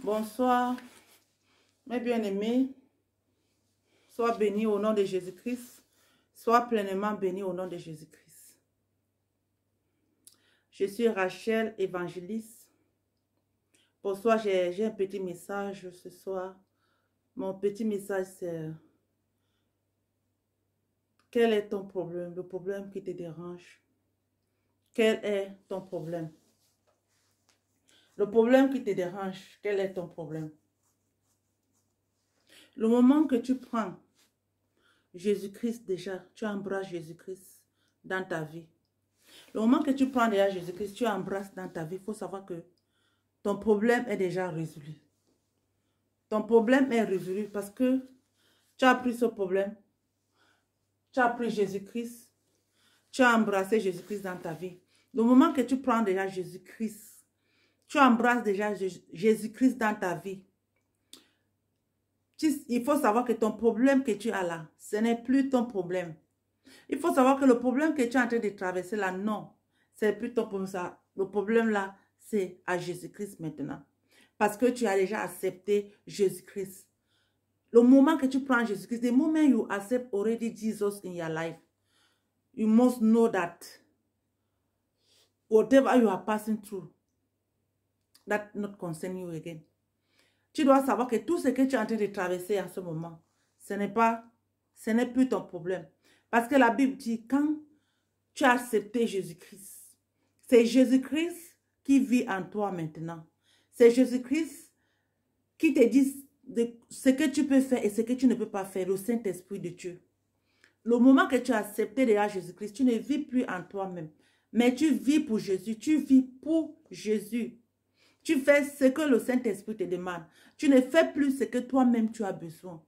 Bonsoir, mes bien-aimés. Sois bénis au nom de Jésus-Christ. Sois pleinement bénis au nom de Jésus-Christ. Je suis Rachel, évangéliste. Bonsoir, j'ai un petit message ce soir. Mon petit message, c'est: quel est ton problème? Le problème qui te dérange. Quel est ton problème? Le problème qui te dérange, quel est ton problème? Le moment que tu prends Jésus-Christ déjà, tu embrasses Jésus-Christ dans ta vie. Le moment que tu prends déjà Jésus-Christ, tu embrasses dans ta vie, il faut savoir que ton problème est déjà résolu. Ton problème est résolu parce que tu as pris ce problème, tu as pris Jésus-Christ, tu as embrassé Jésus-Christ dans ta vie. Le moment que tu prends déjà Jésus-Christ, tu embrasses déjà Jésus-Christ dans ta vie. Il faut savoir que ton problème que tu as là, ce n'est plus ton problème. Il faut savoir que le problème que tu es en train de traverser là, non, c'est plus ton problème. Ça. Le problème là, c'est à Jésus-Christ maintenant. Parce que tu as déjà accepté Jésus-Christ. Le moment que tu prends Jésus-Christ, the moment you accept already Jesus in your life, you must know that whatever you are passing through, that not concern you again. Tu dois savoir que tout ce que tu es en train de traverser en ce moment, ce n'est plus ton problème. Parce que la Bible dit, quand tu as accepté Jésus-Christ, c'est Jésus-Christ qui vit en toi maintenant. C'est Jésus-Christ qui te dit ce que tu peux faire et ce que tu ne peux pas faire, le Saint-Esprit de Dieu. Le moment que tu as accepté déjà Jésus-Christ, tu ne vis plus en toi-même, mais tu vis pour Jésus, tu vis pour Jésus. Tu fais ce que le Saint-Esprit te demande. Tu ne fais plus ce que toi-même tu as besoin.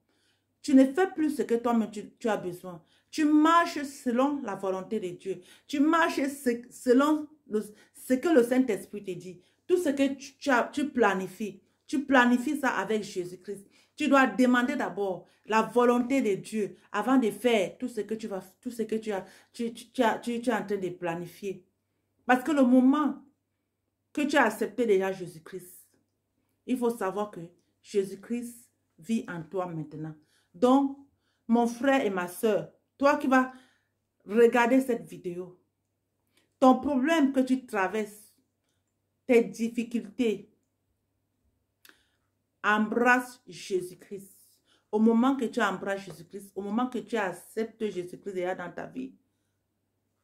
Tu ne fais plus ce que toi-même tu as besoin. Tu marches selon la volonté de Dieu. Tu marches selon ce que le Saint-Esprit te dit. Tout ce que tu planifies. Tu planifies ça avec Jésus-Christ. Tu dois demander d'abord la volonté de Dieu avant de faire tout ce que tu es en train de planifier. Parce que le moment que tu as accepté déjà Jésus-Christ, il faut savoir que Jésus-Christ vit en toi maintenant. Donc, mon frère et ma soeur, toi qui vas regarder cette vidéo, ton problème que tu traverses, tes difficultés, embrasse Jésus-Christ. Au moment que tu embrasses Jésus-Christ, au moment que tu acceptes Jésus-Christ déjà dans ta vie,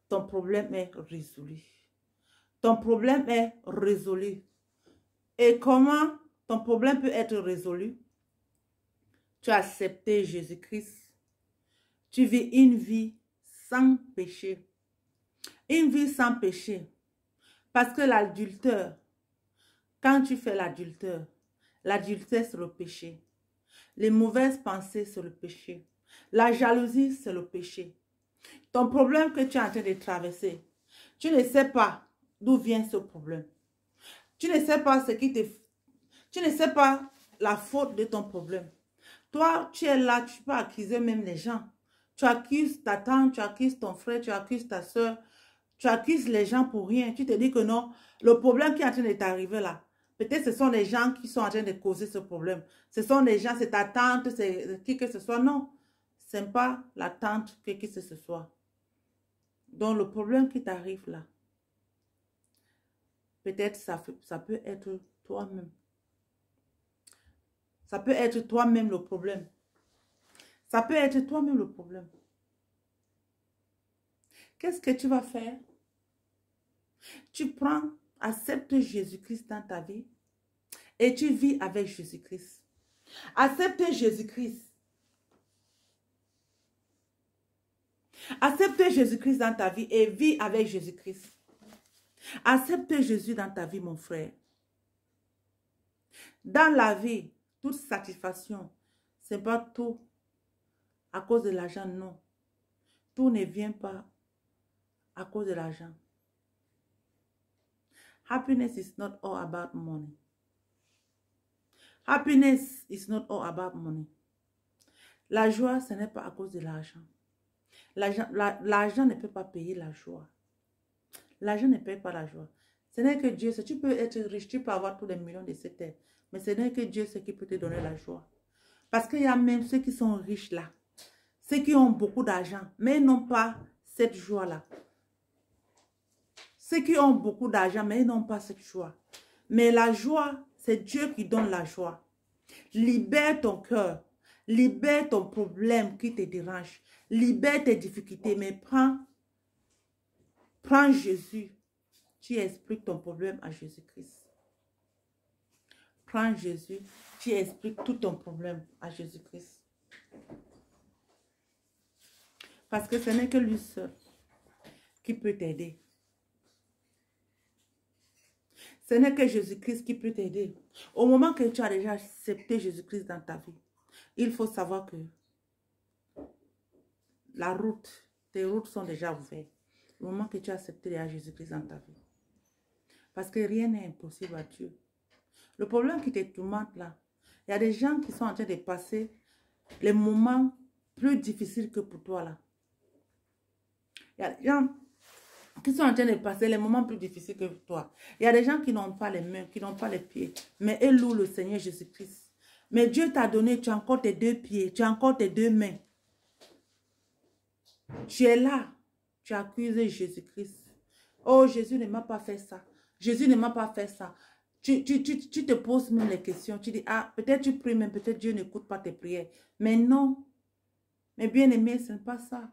ton problème est résolu. Ton problème est résolu. Et comment ton problème peut être résolu? Tu as accepté Jésus-Christ. Tu vis une vie sans péché. Une vie sans péché. Parce que l'adultère, quand tu fais l'adultère, l'adultère c'est le péché. Les mauvaises pensées c'est le péché. La jalousie c'est le péché. Ton problème que tu es en train de traverser, tu ne sais pas d'où vient ce problème. Tu ne sais pas tu ne sais pas la faute de ton problème. Toi, tu es là, tu peux accuser même les gens. Tu accuses ta tante, tu accuses ton frère, tu accuses ta soeur. Tu accuses les gens pour rien. Tu te dis que non, le problème qui est en train de t'arriver là, peut-être ce sont les gens qui sont en train de causer ce problème. Ce sont les gens, c'est ta tante, c'est qui que ce soit. Non, ce n'est pas la tante, qui que ce soit. Donc le problème qui t'arrive là, peut-être ça peut être toi-même. Ça peut être toi-même le problème. Ça peut être toi-même le problème. Qu'est-ce que tu vas faire? Tu prends, accepte Jésus-Christ dans ta vie et tu vis avec Jésus-Christ. Accepte Jésus-Christ. Accepte Jésus-Christ dans ta vie et vis avec Jésus-Christ. Accepte Jésus dans ta vie, mon frère. Dans la vie, toute satisfaction, ce n'est pas tout à cause de l'argent, non. Tout ne vient pas à cause de l'argent. Happiness is not all about money. Happiness is not all about money. La joie, ce n'est pas à cause de l'argent. L'argent ne peut pas payer la joie. L'argent ne paye pas la joie. Ce n'est que Dieu, tu peux être riche, tu peux avoir tous les millions de cette terre. Mais ce n'est que Dieu qui peut te donner la joie. Parce qu'il y a même ceux qui sont riches là. Ceux qui ont beaucoup d'argent, mais ils n'ont pas cette joie-là. Ceux qui ont beaucoup d'argent, mais ils n'ont pas cette joie. Mais la joie, c'est Dieu qui donne la joie. Libère ton cœur. Libère ton problème qui te dérange. Libère tes difficultés, mais prends Jésus. Tu expliques ton problème à Jésus-Christ. Prends Jésus. Tu expliques tout ton problème à Jésus-Christ. Parce que ce n'est que lui seul qui peut t'aider. Ce n'est que Jésus-Christ qui peut t'aider. Au moment que tu as déjà accepté Jésus-Christ dans ta vie, il faut savoir que tes routes sont déjà ouvertes. Au moment que tu as accepté déjà Jésus-Christ dans ta vie. Parce que rien n'est impossible à Dieu. Le problème qui te tourmente là, il y a des gens qui sont en train de passer les moments plus difficiles que pour toi là. Il y a des gens qui sont en train de passer les moments plus difficiles que toi. Il y a des gens qui n'ont pas les mains, qui n'ont pas les pieds. Mais ils louent le Seigneur Jésus-Christ. Mais Dieu t'a donné, tu as encore tes 2 pieds, tu as encore tes 2 mains. Tu es là, tu as accusé Jésus-Christ. Oh, Jésus ne m'a pas fait ça. Jésus ne m'a pas fait ça. Tu te poses même les questions. Tu dis, ah, peut-être tu pries, mais peut-être Dieu n'écoute pas tes prières. Mais non. Mais bien aimé, ce n'est pas ça.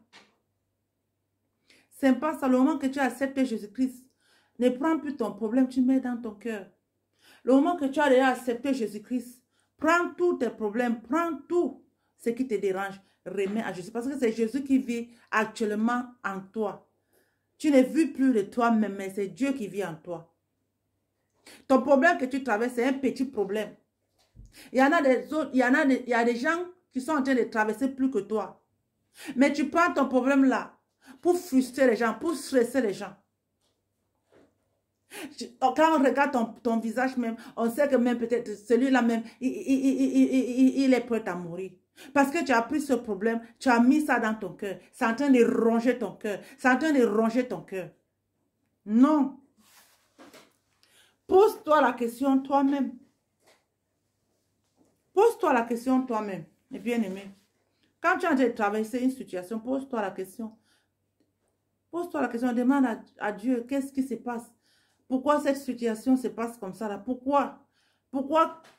Ce n'est pas ça. Le moment que tu as accepté Jésus-Christ, ne prends plus ton problème, tu mets dans ton cœur. Le moment que tu as déjà accepté Jésus-Christ, prends tous tes problèmes, prends tout ce qui te dérange, remets à Jésus. Parce que c'est Jésus qui vit actuellement en toi. Tu ne vis plus de toi-même, mais c'est Dieu qui vit en toi. Ton problème que tu traverses, c'est un petit problème. Il y en a des autres, il y a des gens qui sont en train de traverser plus que toi. Mais tu prends ton problème là pour frustrer les gens, pour stresser les gens. Quand on regarde ton visage même, on sait que même peut-être celui-là même, il est prêt à mourir. Parce que tu as pris ce problème, tu as mis ça dans ton cœur. C'est en train de ronger ton cœur. C'est en train de ronger ton cœur. Non. Pose-toi la question toi-même. Pose-toi la question toi-même, mes bien-aimés. Quand tu as traversé une situation, pose-toi la question. Pose-toi la question, demande à Dieu, qu'est-ce qui se passe? Pourquoi cette situation se passe comme ça là? Pourquoi?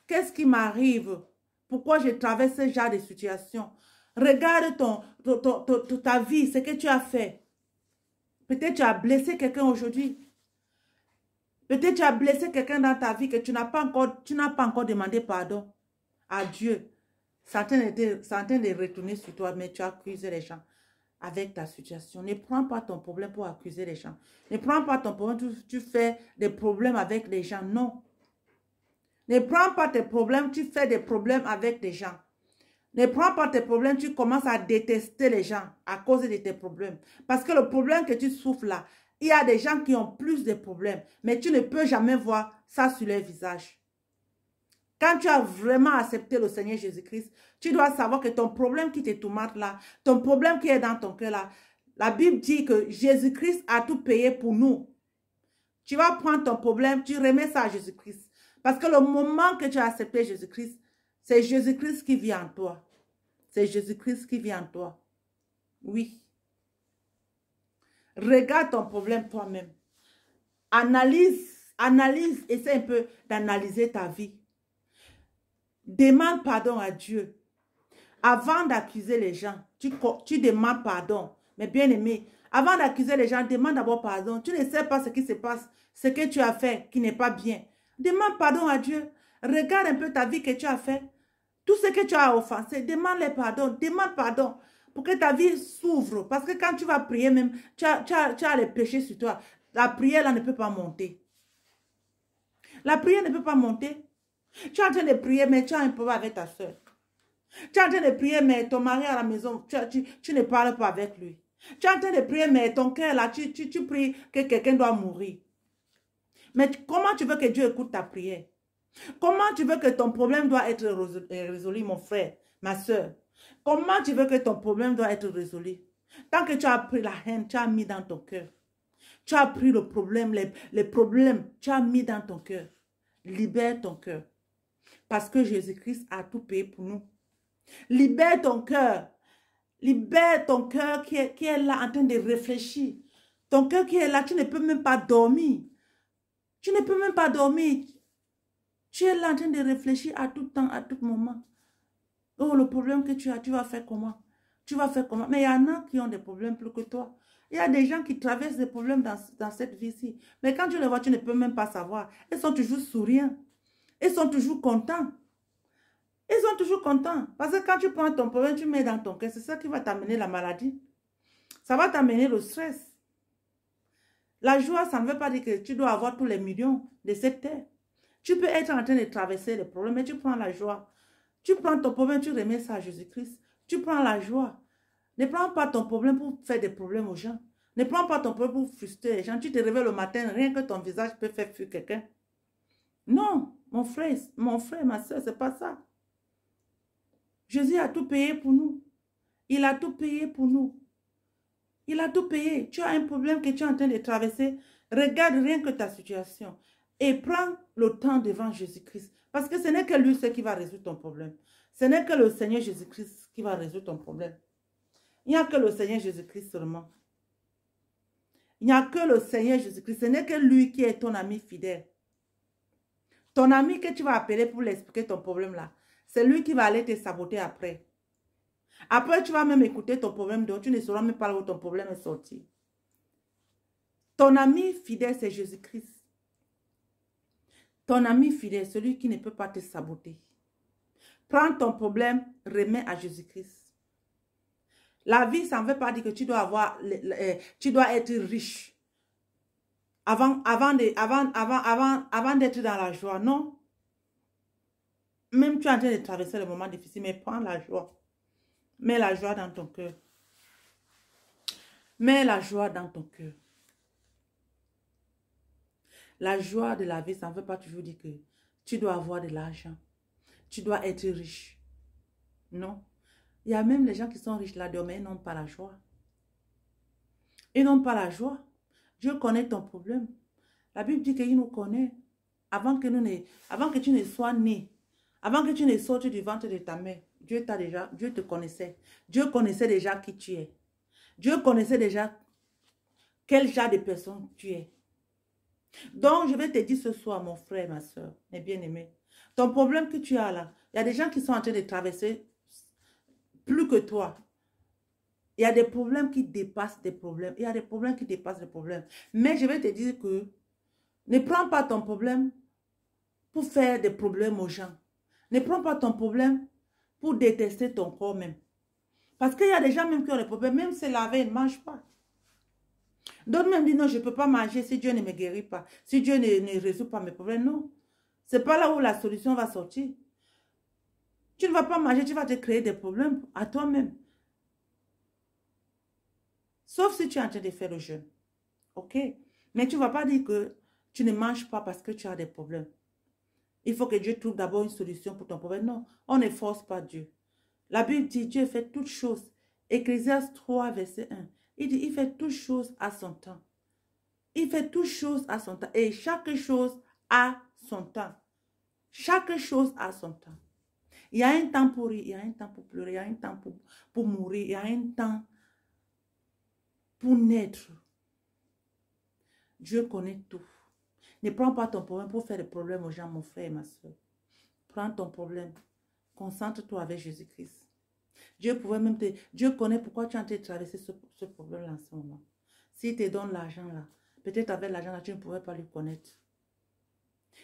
Qu'est-ce qui m'arrive? Pourquoi je traverse ce genre de situation? Regarde ta vie, ce que tu as fait. Peut-être tu as blessé quelqu'un aujourd'hui. Peut-être tu as blessé quelqu'un dans ta vie que tu n'as pas encore demandé pardon à Dieu. C'est en train de retourner sur toi, mais tu as accusé les gens avec ta situation. Ne prends pas ton problème pour accuser les gens. Ne prends pas ton problème, tu fais des problèmes avec les gens. Non. Ne prends pas tes problèmes, tu fais des problèmes avec les gens. Ne prends pas tes problèmes, tu commences à détester les gens à cause de tes problèmes. Parce que le problème que tu souffres là, il y a des gens qui ont plus de problèmes, mais tu ne peux jamais voir ça sur leur visage. Quand tu as vraiment accepté le Seigneur Jésus-Christ, tu dois savoir que ton problème qui te tourmente là, ton problème qui est dans ton cœur là, la Bible dit que Jésus-Christ a tout payé pour nous. Tu vas prendre ton problème, tu remets ça à Jésus-Christ. Parce que le moment que tu as accepté Jésus-Christ, c'est Jésus-Christ qui vit en toi. C'est Jésus-Christ qui vit en toi. Oui. Regarde ton problème toi-même. Analyse, essaie un peu d'analyser ta vie. Demande pardon à Dieu. Avant d'accuser les gens, tu demandes pardon. Mais bien aimé, avant d'accuser les gens, demande d'abord pardon. Tu ne sais pas ce qui se passe, ce que tu as fait qui n'est pas bien. Demande pardon à Dieu. Regarde un peu ta vie que tu as fait. Tout ce que tu as offensé, demande-les pardon. Demande pardon pour que ta vie s'ouvre. Parce que quand tu vas prier même, tu as les péchés sur toi. La prière là ne peut pas monter. La prière ne peut pas monter. Tu es en train de prier, mais tu as un problème avec ta soeur. Tu es en train de prier, mais ton mari à la maison, tu ne parles pas avec lui. Tu es en train de prier, mais ton cœur là, tu pries que quelqu'un doit mourir. Mais comment tu veux que Dieu écoute ta prière? Comment tu veux que ton problème doit être résolu, mon frère, ma soeur? Comment tu veux que ton problème doit être résolu? Tant que tu as pris la haine, tu as mis dans ton cœur. Tu as pris le problème, les problèmes, tu as mis dans ton cœur. Libère ton cœur. Parce que Jésus-Christ a tout payé pour nous. Libère ton cœur. Libère ton cœur qui est là en train de réfléchir. Ton cœur qui est là, tu ne peux même pas dormir. Tu ne peux même pas dormir. Tu es là en train de réfléchir à tout temps, à tout moment. Oh, le problème que tu as, tu vas faire comment? Tu vas faire comment? Mais il y en a qui ont des problèmes plus que toi. Il y a des gens qui traversent des problèmes dans cette vie-ci. Mais quand tu les vois, tu ne peux même pas savoir. Ils sont toujours souriants. Ils sont toujours contents. Ils sont toujours contents. Parce que quand tu prends ton problème, tu mets dans ton cœur, c'est ça qui va t'amener la maladie. Ça va t'amener le stress. La joie, ça ne veut pas dire que tu dois avoir tous les millions de cette terre. Tu peux être en train de traverser les problèmes, mais tu prends la joie. Tu prends ton problème, tu remets ça à Jésus-Christ. Tu prends la joie. Ne prends pas ton problème pour faire des problèmes aux gens. Ne prends pas ton problème pour frustrer les gens. Tu te réveilles le matin, rien que ton visage peut faire fuir quelqu'un. Non, mon frère, ma soeur, c'est pas ça. Jésus a tout payé pour nous. Il a tout payé pour nous. Il a tout payé. Tu as un problème que tu es en train de traverser. Regarde rien que ta situation. Et prends le temps devant Jésus-Christ. Parce que ce n'est que lui qui va résoudre ton problème. Ce n'est que le Seigneur Jésus-Christ qui va résoudre ton problème. Il n'y a que le Seigneur Jésus-Christ seulement. Il n'y a que le Seigneur Jésus-Christ. Ce n'est que lui qui est ton ami fidèle. Ton ami que tu vas appeler pour lui expliquer ton problème là. C'est lui qui va aller te saboter après. Après, tu vas même écouter ton problème, donc tu ne sauras même pas où ton problème est sorti. Ton ami fidèle, c'est Jésus-Christ. Ton ami fidèle, celui qui ne peut pas te saboter. Prends ton problème, remets à Jésus-Christ. La vie, ça ne veut pas dire que tu dois avoir, tu dois être riche. Avant d'être dans la joie, non. Même tu es en train de traverser le moment difficile, mais prends la joie. Mets la joie dans ton cœur. Mets la joie dans ton cœur. La joie de la vie, ça ne veut pas toujours dire que tu dois avoir de l'argent. Tu dois être riche. Non. Il y a même les gens qui sont riches là-dedans, mais ils n'ont pas la joie. Ils n'ont pas la joie. Dieu connaît ton problème. La Bible dit qu'il nous connaît. Avant que tu ne sois né, avant que tu ne sortes du ventre de ta mère, Dieu te connaissait. Dieu connaissait déjà qui tu es. Dieu connaissait déjà quel genre de personne tu es. Donc, je vais te dire ce soir, mon frère, ma soeur, mes bien-aimés, ton problème que tu as là, il y a des gens qui sont en train de traverser plus que toi. Il y a des problèmes qui dépassent des problèmes. Il y a des problèmes qui dépassent des problèmes. Mais je vais te dire que ne prends pas ton problème pour faire des problèmes aux gens. Ne prends pas ton problème pour détester ton corps même. Parce qu'il y a des gens même qui ont des problèmes, même se laver, ils ne mangent pas. D'autres même disent non, je ne peux pas manger si Dieu ne me guérit pas. Si Dieu ne résout pas mes problèmes. Non. Ce n'est pas là où la solution va sortir. Tu ne vas pas manger, tu vas te créer des problèmes à toi-même. Sauf si tu es en train de faire le jeûne. Ok? Mais tu ne vas pas dire que tu ne manges pas parce que tu as des problèmes. Il faut que Dieu trouve d'abord une solution pour ton problème. Non, on ne force pas Dieu. La Bible dit Dieu fait toutes choses. Ecclésiaste 3, verset 1. Il dit, il fait toutes choses à son temps. Il fait toutes choses à son temps. Et chaque chose a son temps. Chaque chose a son temps. Il y a un temps pour rire, il y a un temps pour pleurer, il y a un temps pour mourir, il y a un temps pour naître. Dieu connaît tout. Ne prends pas ton problème pour faire des problèmes aux gens, mon frère et ma soeur. Prends ton problème. Concentre-toi avec Jésus-Christ. Dieu connaît pourquoi tu es en train de traverser ce problème-là en ce moment. S'il te donne l'argent là, peut-être avec l'argent là, tu ne pourrais pas lui connaître.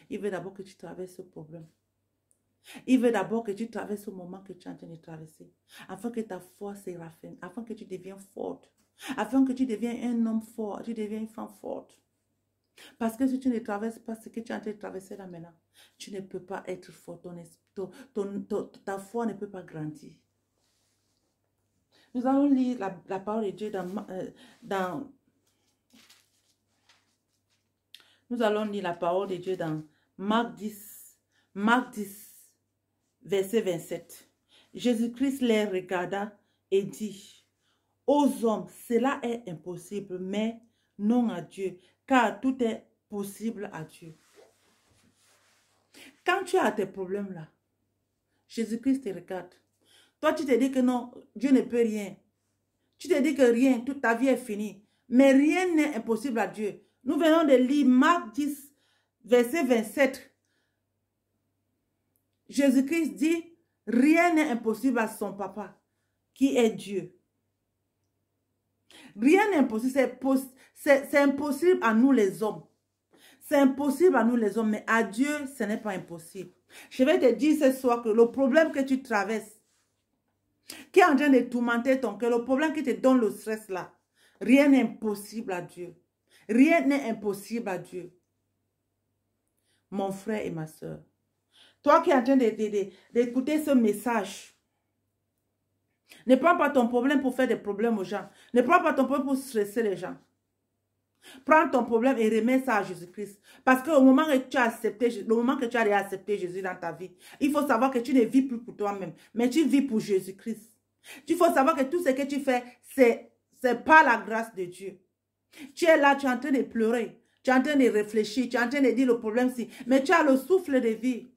Il veut d'abord que tu traverses ce problème. Il veut d'abord que tu traverses ce moment que tu es en train de traverser. Afin que ta foi se raffine. Afin que tu deviens forte. Afin que tu deviens un homme fort. Tu deviens une femme forte. Parce que si tu ne traverses pas ce que tu es en train de traverser là maintenant, tu ne peux pas être fort. Ta foi ne peut pas grandir. Nous allons lire la parole de Dieu nous allons lire la parole de Dieu dans Marc 10, verset 27. Jésus-Christ les regarda et dit, aux hommes, cela est impossible, mais non à Dieu, car tout est possible à Dieu. Quand tu as tes problèmes là, Jésus-Christ te regarde. Toi, tu te dis que non, Dieu ne peut rien. Tu te dis que rien, toute ta vie est finie. Mais rien n'est impossible à Dieu. Nous venons de lire Marc 10, verset 27. Jésus-Christ dit, rien n'est impossible à son papa, qui est Dieu. Rien n'est impossible, c'est impossible à nous les hommes. C'est impossible à nous les hommes, mais à Dieu, ce n'est pas impossible. Je vais te dire ce soir que le problème que tu traverses, qui est en train de tourmenter ton cœur, le problème qui te donne le stress là, rien n'est impossible à Dieu. Rien n'est impossible à Dieu. Mon frère et ma soeur, toi qui es en train d'écouter ce message, ne prends pas ton problème pour faire des problèmes aux gens. Ne prends pas ton problème pour stresser les gens. Prends ton problème et remets ça à Jésus-Christ. Parce qu'au moment que tu as accepté, le moment que tu as accepté Jésus dans ta vie, il faut savoir que tu ne vis plus pour toi-même, mais tu vis pour Jésus-Christ. Il faut savoir que tout ce que tu fais, c'est par la grâce de Dieu. Tu es là, tu es en train de pleurer, tu es en train de réfléchir, tu es en train de dire le problème si, mais tu as le souffle de vie.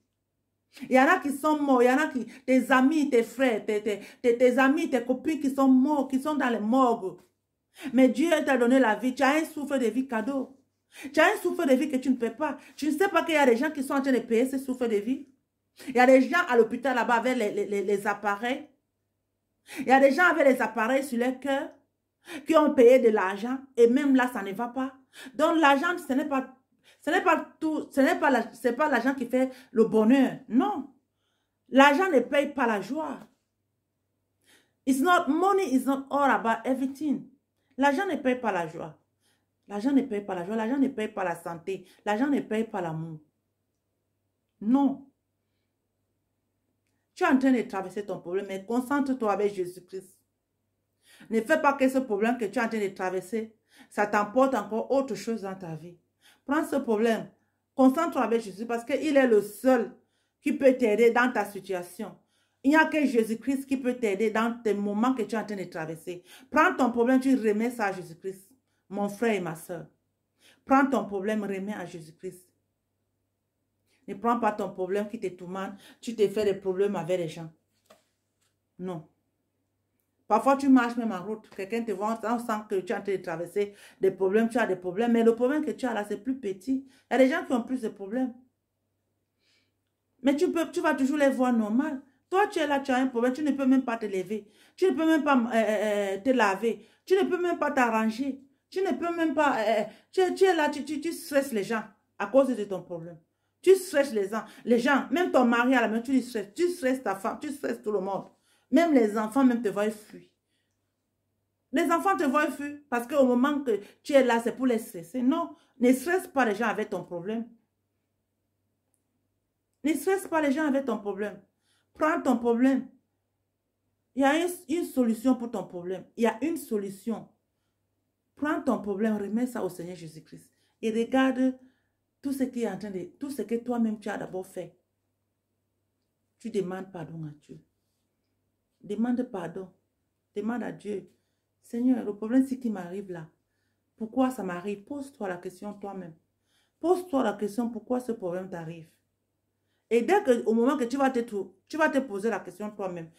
Il y en a qui sont morts, il y en a qui, tes amis, tes frères, tes amis, tes copines qui sont morts, qui sont dans les morgues. Mais Dieu t'a donné la vie, tu as un souffle de vie cadeau. Tu as un souffle de vie que tu ne peux pas. Tu ne sais pas qu'il y a des gens qui sont en train de payer ce souffle de vie. Il y a des gens à l'hôpital là-bas avec les appareils. Il y a des gens avec les appareils sur leur cœur qui ont payé de l'argent et même là, ça ne va pas. Donc l'argent, ce n'est pas tout, c'est pas l'argent qui fait le bonheur. Non. L'argent ne paye pas la joie. Money is not all about everything. L'argent ne paye pas la joie. L'argent ne paye pas la joie. L'argent ne paye pas la santé. L'argent ne paye pas l'amour. Non. Tu es en train de traverser ton problème, mais concentre-toi avec Jésus-Christ. Ne fais pas que ce problème que tu es en train de traverser, ça t'emporte encore autre chose dans ta vie. Prends ce problème, concentre-toi avec Jésus parce qu'il est le seul qui peut t'aider dans ta situation. Il n'y a que Jésus-Christ qui peut t'aider dans tes moments que tu es en train de traverser. Prends ton problème, tu remets ça à Jésus-Christ. Mon frère et ma soeur. Prends ton problème, remets à Jésus-Christ. Ne prends pas ton problème qui te tourmente. Tu te fais des problèmes avec les gens. Non. Parfois, tu marches même en route. Quelqu'un te voit, on sent que tu es en train de traverser des problèmes. Tu as des problèmes. Mais le problème que tu as là, c'est plus petit. Il y a des gens qui ont plus de problèmes. Mais tu vas toujours les voir normal. Toi, tu es là, tu as un problème. Tu ne peux même pas te lever. Tu ne peux même pas te laver. Tu ne peux même pas t'arranger. Tu ne peux même pas... tu es là, tu stresses les gens à cause de ton problème. Tu stresses les gens. Même ton mari à la maison, tu stresses. Tu stresses ta femme. Tu stresses tout le monde. Même les enfants même te voient fuir. Les enfants te voient fuir parce qu'au moment que tu es là, c'est pour les stresser. Non, ne stresse pas les gens avec ton problème. Ne stresse pas les gens avec ton problème. Prends ton problème. Il y a une solution pour ton problème. Il y a une solution. Prends ton problème, remets ça au Seigneur Jésus-Christ. Et regarde tout ce qui est en train de... Tout ce que toi-même tu as d'abord fait. Tu demandes pardon à Dieu. Demande pardon. Demande à Dieu. Seigneur, le problème c'est qui m'arrive là. Pourquoi ça m'arrive? Pose-toi la question toi-même. Pose-toi la question pourquoi ce problème t'arrive. Et dès que, au moment que tu vas te poser la question toi-même,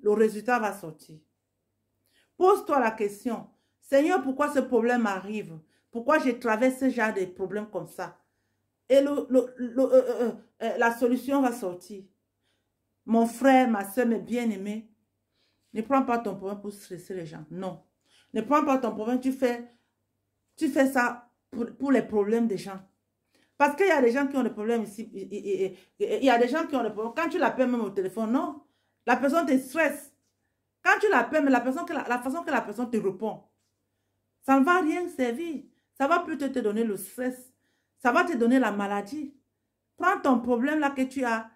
le résultat va sortir. Pose-toi la question. Seigneur, pourquoi ce problème arrive? Pourquoi je traverse ce genre de problème comme ça? Et la solution va sortir. Mon frère, ma soeur, mes bien-aimés, ne prends pas ton problème pour stresser les gens. Non. Ne prends pas ton problème, tu fais ça pour les problèmes des gens. Parce qu'il y a des gens qui ont des problèmes ici. Il y a des gens qui ont des problèmes. Quand tu l'appelles même au téléphone, non. La personne te stresse. Quand tu l'appelles, mais la façon que la personne te répond, ça ne va rien servir. Ça va plutôt te donner le stress. Ça va te donner la maladie. Prends ton problème là que tu as.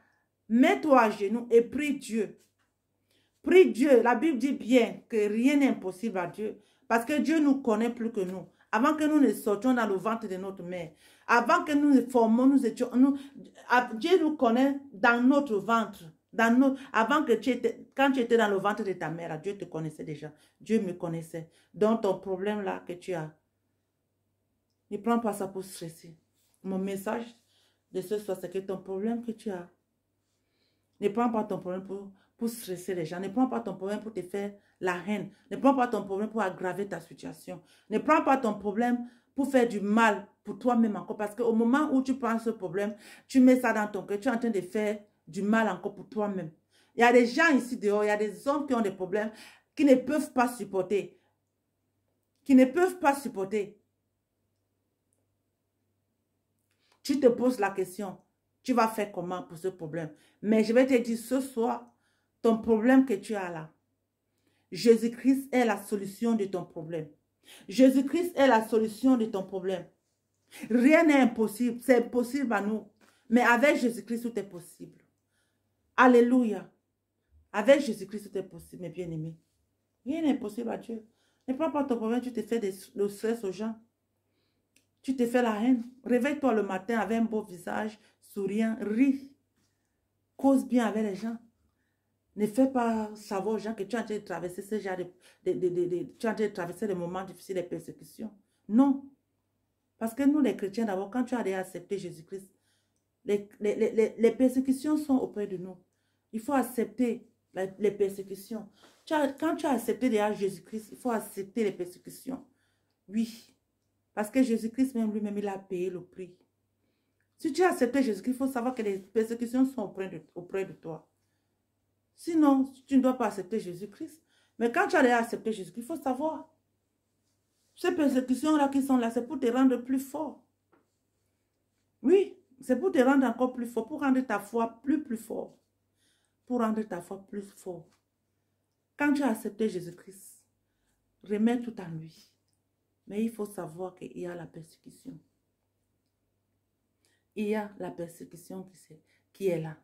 Mets-toi à genoux et prie Dieu. Prie Dieu. La Bible dit bien que rien n'est impossible à Dieu. Parce que Dieu nous connaît plus que nous. Avant que nous ne sortions dans le ventre de notre mère. Avant que nous ne formions, Dieu nous connaît dans notre ventre. Avant que quand tu étais dans le ventre de ta mère, Dieu te connaissait déjà. Dieu me connaissait. Donc ton problème là que tu as, Ne prends pas ça pour stresser. Mon message de ce soir, c'est que ton problème que tu as, ne prends pas ton problème pour stresser les gens. Ne prends pas ton problème pour te faire la haine. Ne prends pas ton problème pour aggraver ta situation. Ne prends pas ton problème pour faire du mal pour toi-même encore. Parce qu'au moment où tu prends ce problème, tu mets ça dans ton cœur. Tu es en train de faire du mal encore pour toi-même. Il y a des gens ici dehors, il y a des hommes qui ont des problèmes qui ne peuvent pas supporter. Qui ne peuvent pas supporter. Tu te poses la question, tu vas faire comment pour ce problème? Mais je vais te dire ce soir, ton problème que tu as là, Jésus-Christ est la solution de ton problème. Jésus-Christ est la solution de ton problème. Rien n'est impossible, c'est impossible à nous. Mais avec Jésus-Christ, tout est possible. Alléluia. Avec Jésus-Christ, tout est possible, mes bien-aimés. Rien n'est impossible à Dieu. Ne prends pas ton problème, tu te fais le stress aux gens. Tu te fais la haine. Réveille-toi le matin avec un beau visage, souriant, ris. Cause bien avec les gens. Ne fais pas savoir aux gens que tu es en train de traverser ce genre tu es en train de traverser des moments difficiles, des persécutions. Non. Parce que nous, les chrétiens, d'abord, quand tu as déjà accepté Jésus-Christ, les persécutions sont auprès de nous. Il faut accepter les persécutions. Quand tu as accepté déjà Jésus-Christ, il faut accepter les persécutions. Oui. Parce que Jésus-Christ même lui-même, il a payé le prix. Si tu as accepté Jésus-Christ, il faut savoir que les persécutions sont auprès de toi. Sinon, tu ne dois pas accepter Jésus-Christ. Mais quand tu as déjà accepté Jésus-Christ, il faut savoir. Ces persécutions-là qui sont là, c'est pour te rendre plus fort. Oui, c'est pour te rendre encore plus fort, pour rendre ta foi plus fort. Pour rendre ta foi plus fort. Quand tu as accepté Jésus-Christ, remets tout en lui. Mais il faut savoir qu'il y a la persécution. Il y a la persécution qui est là.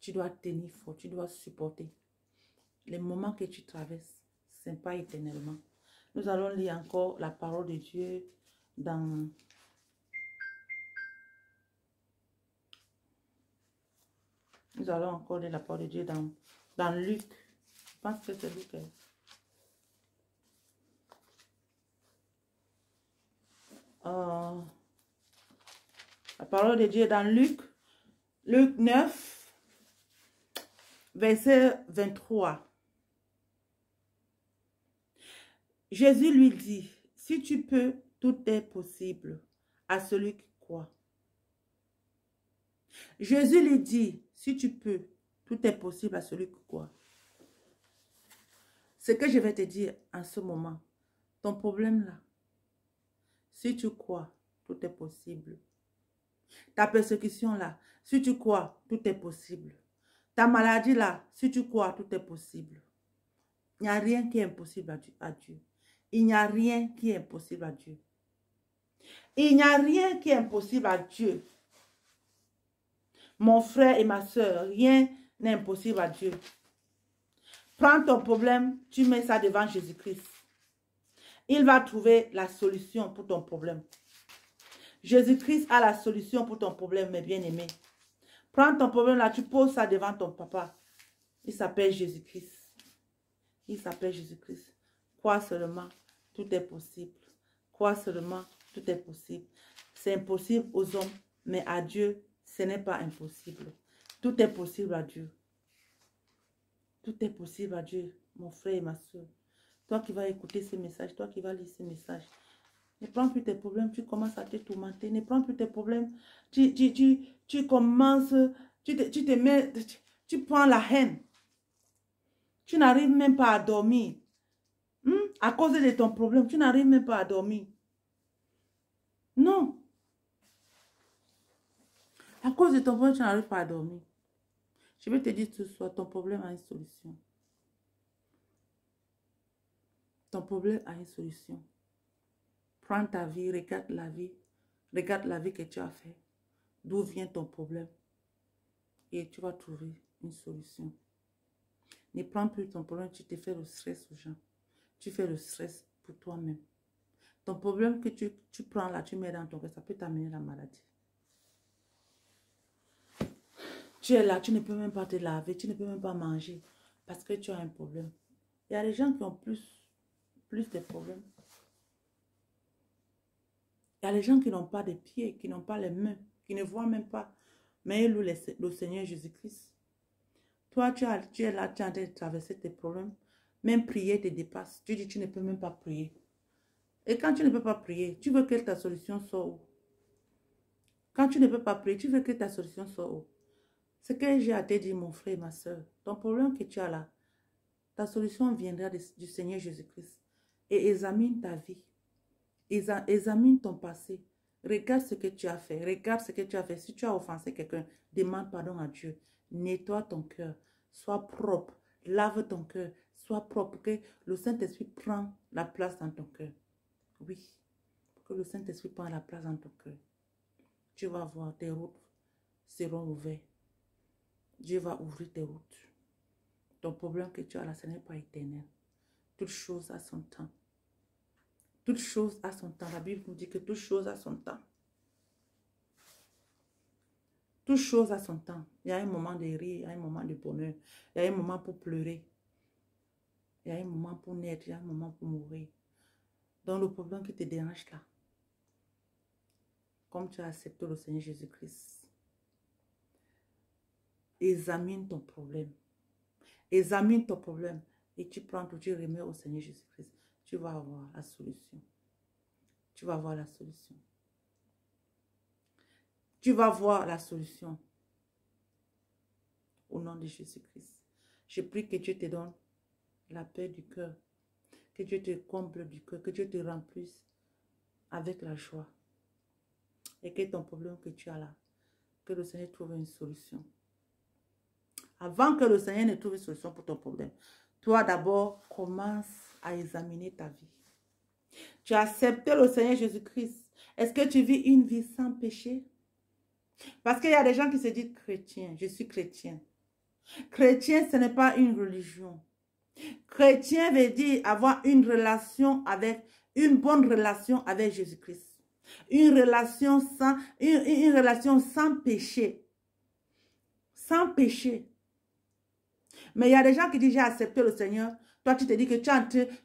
Tu dois tenir fort, tu dois supporter. Les moments que tu traverses, ce n'est pas éternellement. Nous allons lire encore la parole de Dieu dans... Nous allons encore lire la parole de Dieu dans Luc. Je pense que c'est Luc. La parole de Dieu dans Luc 9, verset 23. Jésus lui dit, si tu peux, tout est possible à celui qui croit. Jésus lui dit, si tu peux, tout est possible à celui qui croit. Ce que je vais te dire en ce moment, ton problème là, si tu crois, tout est possible. Ta persécution là, si tu crois, tout est possible. Ta maladie là, si tu crois, tout est possible. Il n'y a rien qui est impossible à Dieu. Il n'y a rien qui est impossible à Dieu. Il n'y a rien qui est impossible à Dieu. Mon frère et ma soeur, rien n'est impossible à Dieu. Prends ton problème, tu mets ça devant Jésus-Christ. Il va trouver la solution pour ton problème. Jésus-Christ a la solution pour ton problème, mes bien-aimés. Prends ton problème là, tu poses ça devant ton papa. Il s'appelle Jésus-Christ. Il s'appelle Jésus-Christ. Crois seulement, tout est possible. Crois seulement, tout est possible. C'est impossible aux hommes, mais à Dieu, ce n'est pas impossible. Tout est possible à Dieu. Tout est possible à Dieu, mon frère et ma soeur. Toi qui vas écouter ce message, toi qui vas lire ce message, ne prends plus tes problèmes, tu commences à te tourmenter. Ne prends plus tes problèmes, tu commences, tu prends la haine. Tu n'arrives même pas à dormir. À cause de ton problème, tu n'arrives même pas à dormir. Non. À cause de ton problème, tu n'arrives pas à dormir. Je vais te dire ce soir, ton problème a une solution. Ton problème a une solution. Prends ta vie, regarde la vie que tu as fait. D'où vient ton problème. Et tu vas trouver une solution. Ne prends plus ton problème, tu te fais le stress aux gens. Tu fais le stress pour toi-même. Ton problème que tu prends là, tu mets dans ton cœur, ça peut t'amener la maladie. Tu es là, tu ne peux même pas te laver, tu ne peux même pas manger parce que tu as un problème. Il y a des gens qui ont plus de problèmes. Il y a les gens qui n'ont pas de pieds, qui n'ont pas les mains, qui ne voient même pas. Mais ils louent le Seigneur Jésus-Christ. Toi, tu es là, tu es en train de traverser tes problèmes. Même prier te dépasse. Tu dis, tu ne peux même pas prier. Et quand tu ne peux pas prier, tu veux que ta solution soit où? Quand tu ne peux pas prier, tu veux que ta solution soit où? Ce que j'ai à te dire, mon frère et ma soeur, ton problème que tu as là, ta solution viendra du Seigneur Jésus-Christ. Et examine ta vie. Examine ton passé. Regarde ce que tu as fait. Regarde ce que tu as fait. Si tu as offensé quelqu'un, demande pardon à Dieu. Nettoie ton cœur. Sois propre. Lave ton cœur. Sois propre. Que le Saint-Esprit prend la place dans ton cœur. Oui. Que le Saint-Esprit prend la place dans ton cœur. Tu vas voir, tes routes seront ouvertes. Dieu va ouvrir tes routes. Ton problème que tu as là, ce n'est pas éternel. Toute chose a son temps. Toute chose a son temps. La Bible nous dit que toute chose a son temps. Toute chose a son temps. Il y a un moment de rire, il y a un moment de bonheur. Il y a un moment pour pleurer. Il y a un moment pour naître, il y a un moment pour mourir. Donc le problème qui te dérange là, comme tu as accepté le Seigneur Jésus-Christ, examine ton problème. Examine ton problème. Et tu prends tout, tu remets au Seigneur Jésus-Christ. Tu vas avoir la solution. Tu vas voir la solution. Tu vas voir la solution. Au nom de Jésus-Christ. Je prie que Dieu te donne la paix du cœur. Que Dieu te comble du cœur. Que Dieu te remplisse avec la joie. Et que ton problème que tu as là, que le Seigneur trouve une solution. Avant que le Seigneur ne trouve une solution pour ton problème, toi d'abord, commence à examiner ta vie. Tu as accepté le Seigneur Jésus-Christ. Est-ce que tu vis une vie sans péché? Parce qu'il y a des gens qui se disent chrétiens. Je suis chrétien. Chrétien, ce n'est pas une religion. Chrétien veut dire avoir une relation avec, une bonne relation avec Jésus-Christ. Une relation sans péché. Sans péché. Mais il y a des gens qui disent, j'ai accepté le Seigneur. Toi, tu te dis que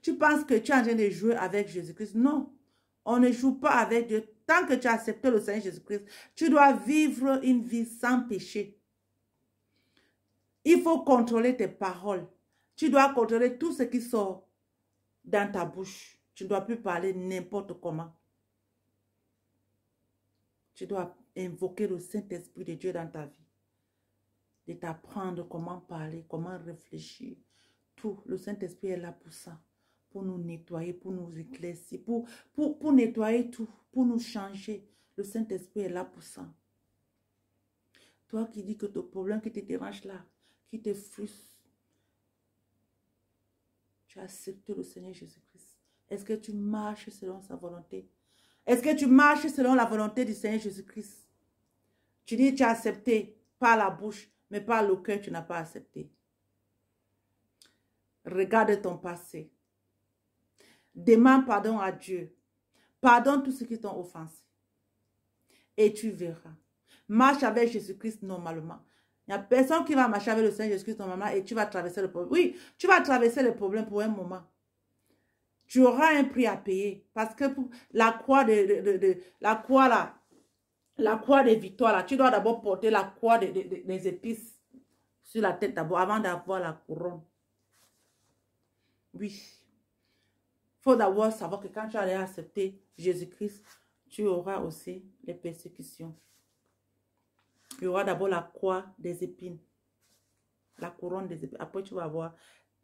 tu penses que tu es en train de jouer avec Jésus-Christ. Non, on ne joue pas avec Dieu. Tant que tu as accepté le Seigneur Jésus-Christ, tu dois vivre une vie sans péché. Il faut contrôler tes paroles. Tu dois contrôler tout ce qui sort dans ta bouche. Tu ne dois plus parler n'importe comment. Tu dois invoquer le Saint-Esprit de Dieu dans ta vie. De t'apprendre comment parler, comment réfléchir. Tout, le Saint-Esprit est là pour ça. Pour nous nettoyer, pour nous éclaircir, pour nettoyer tout, pour nous changer. Le Saint-Esprit est là pour ça. Toi qui dis que ton problème qui te dérange là, qui te frustre, tu as accepté le Seigneur Jésus-Christ. Est-ce que tu marches selon sa volonté? Est-ce que tu marches selon la volonté du Seigneur Jésus-Christ? Tu dis que tu as accepté par la bouche, mais par le cœur, tu n'as pas accepté. Regarde ton passé. Demande pardon à Dieu. Pardonne tout ce qui t'ont offensé. Et tu verras. Marche avec Jésus-Christ normalement. Il n'y a personne qui va marcher avec le Seigneur Jésus-Christ normalement et tu vas traverser le problème. Oui, tu vas traverser le problème pour un moment. Tu auras un prix à payer. Parce que pour la croix la croix des victoires, là, tu dois d'abord porter la croix des épices sur la tête d'abord avant d'avoir la couronne. Oui. Il faut d'abord savoir que quand tu allais accepter Jésus-Christ, tu auras aussi les persécutions. Il y aura d'abord la croix des épines. La couronne des épines. Après, tu vas avoir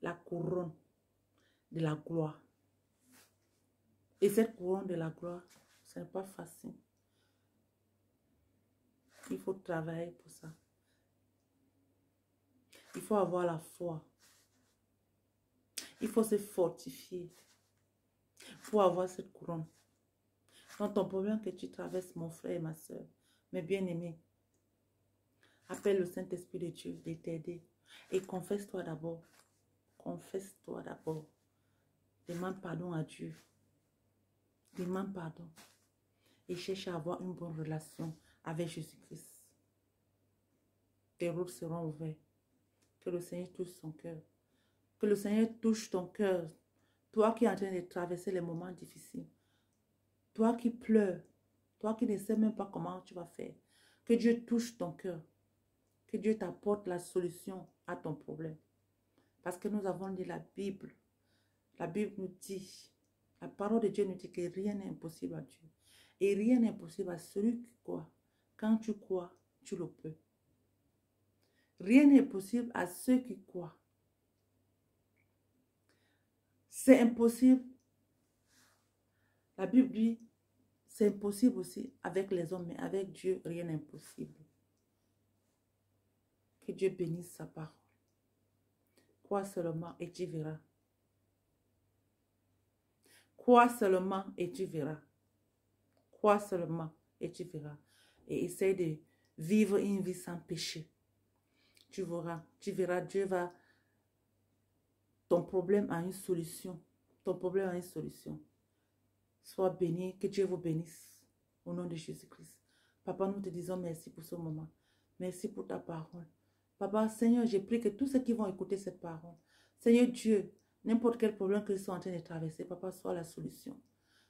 la couronne de la gloire. Et cette couronne de la gloire, ce n'est pas facile. Il faut travailler pour ça. Il faut avoir la foi. Il faut se fortifier pour avoir cette couronne. Dans ton problème que tu traverses, mon frère et ma soeur, mes bien-aimés, appelle le Saint-Esprit de Dieu de t'aider. Et confesse-toi d'abord. Confesse-toi d'abord. Demande pardon à Dieu. Demande pardon. Et cherche à avoir une bonne relation avec Jésus-Christ. Tes routes seront ouvertes. Que le Seigneur touche son cœur. Que le Seigneur touche ton cœur. Toi qui es en train de traverser les moments difficiles. Toi qui pleures. Toi qui ne sais même pas comment tu vas faire. Que Dieu touche ton cœur. Que Dieu t'apporte la solution à ton problème. Parce que nous avons lu la Bible. La Bible nous dit, la parole de Dieu nous dit que rien n'est impossible à Dieu. Et rien n'est impossible à celui qui croit. Quand tu crois, tu le peux. Rien n'est possible à ceux qui croient. C'est impossible. La Bible dit, c'est impossible aussi avec les hommes, mais avec Dieu, rien n'est impossible. Que Dieu bénisse sa parole. Crois seulement et tu verras. Crois seulement et tu verras. Crois seulement et tu verras. Et essaye de vivre une vie sans péché. Tu verras, Dieu va... Ton problème a une solution. Ton problème a une solution. Sois béni, que Dieu vous bénisse. Au nom de Jésus-Christ. Papa, nous te disons merci pour ce moment. Merci pour ta parole. Papa, Seigneur, j'ai pris que tous ceux qui vont écouter cette parole, Seigneur Dieu, n'importe quel problème qu'ils sont en train de traverser, Papa, sois la solution.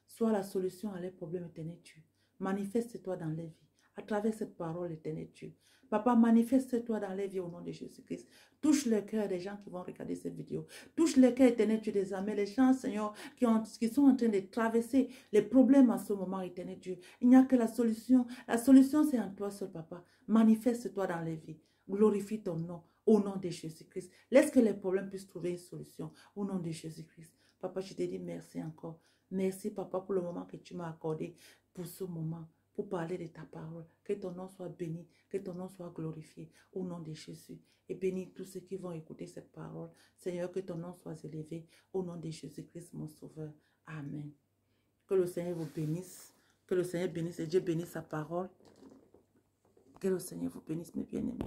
Sois la solution à leurs problèmes, éternel Dieu. Manifeste-toi dans les vies, à travers cette parole, éternel Dieu. Papa, manifeste-toi dans les vies au nom de Jésus-Christ. Touche le cœur des gens qui vont regarder cette vidéo. Touche le cœur, éternel Dieu, des amis, les gens, Seigneur, qui sont en train de traverser les problèmes en ce moment, éternel Dieu. Il n'y a que la solution. La solution, c'est en toi seul, Papa. Manifeste-toi dans les vies. Glorifie ton nom au nom de Jésus-Christ. Laisse que les problèmes puissent trouver une solution au nom de Jésus-Christ. Papa, je te dis merci encore. Merci, Papa, pour le moment que tu m'as accordé, pour ce moment, pour parler de ta parole. Que ton nom soit béni, que ton nom soit glorifié au nom de Jésus. Et bénis tous ceux qui vont écouter cette parole. Seigneur, que ton nom soit élevé au nom de Jésus-Christ, mon Sauveur. Amen. Que le Seigneur vous bénisse. Que le Seigneur bénisse et Dieu bénisse sa parole. Que le Seigneur vous bénisse, mes bien-aimés.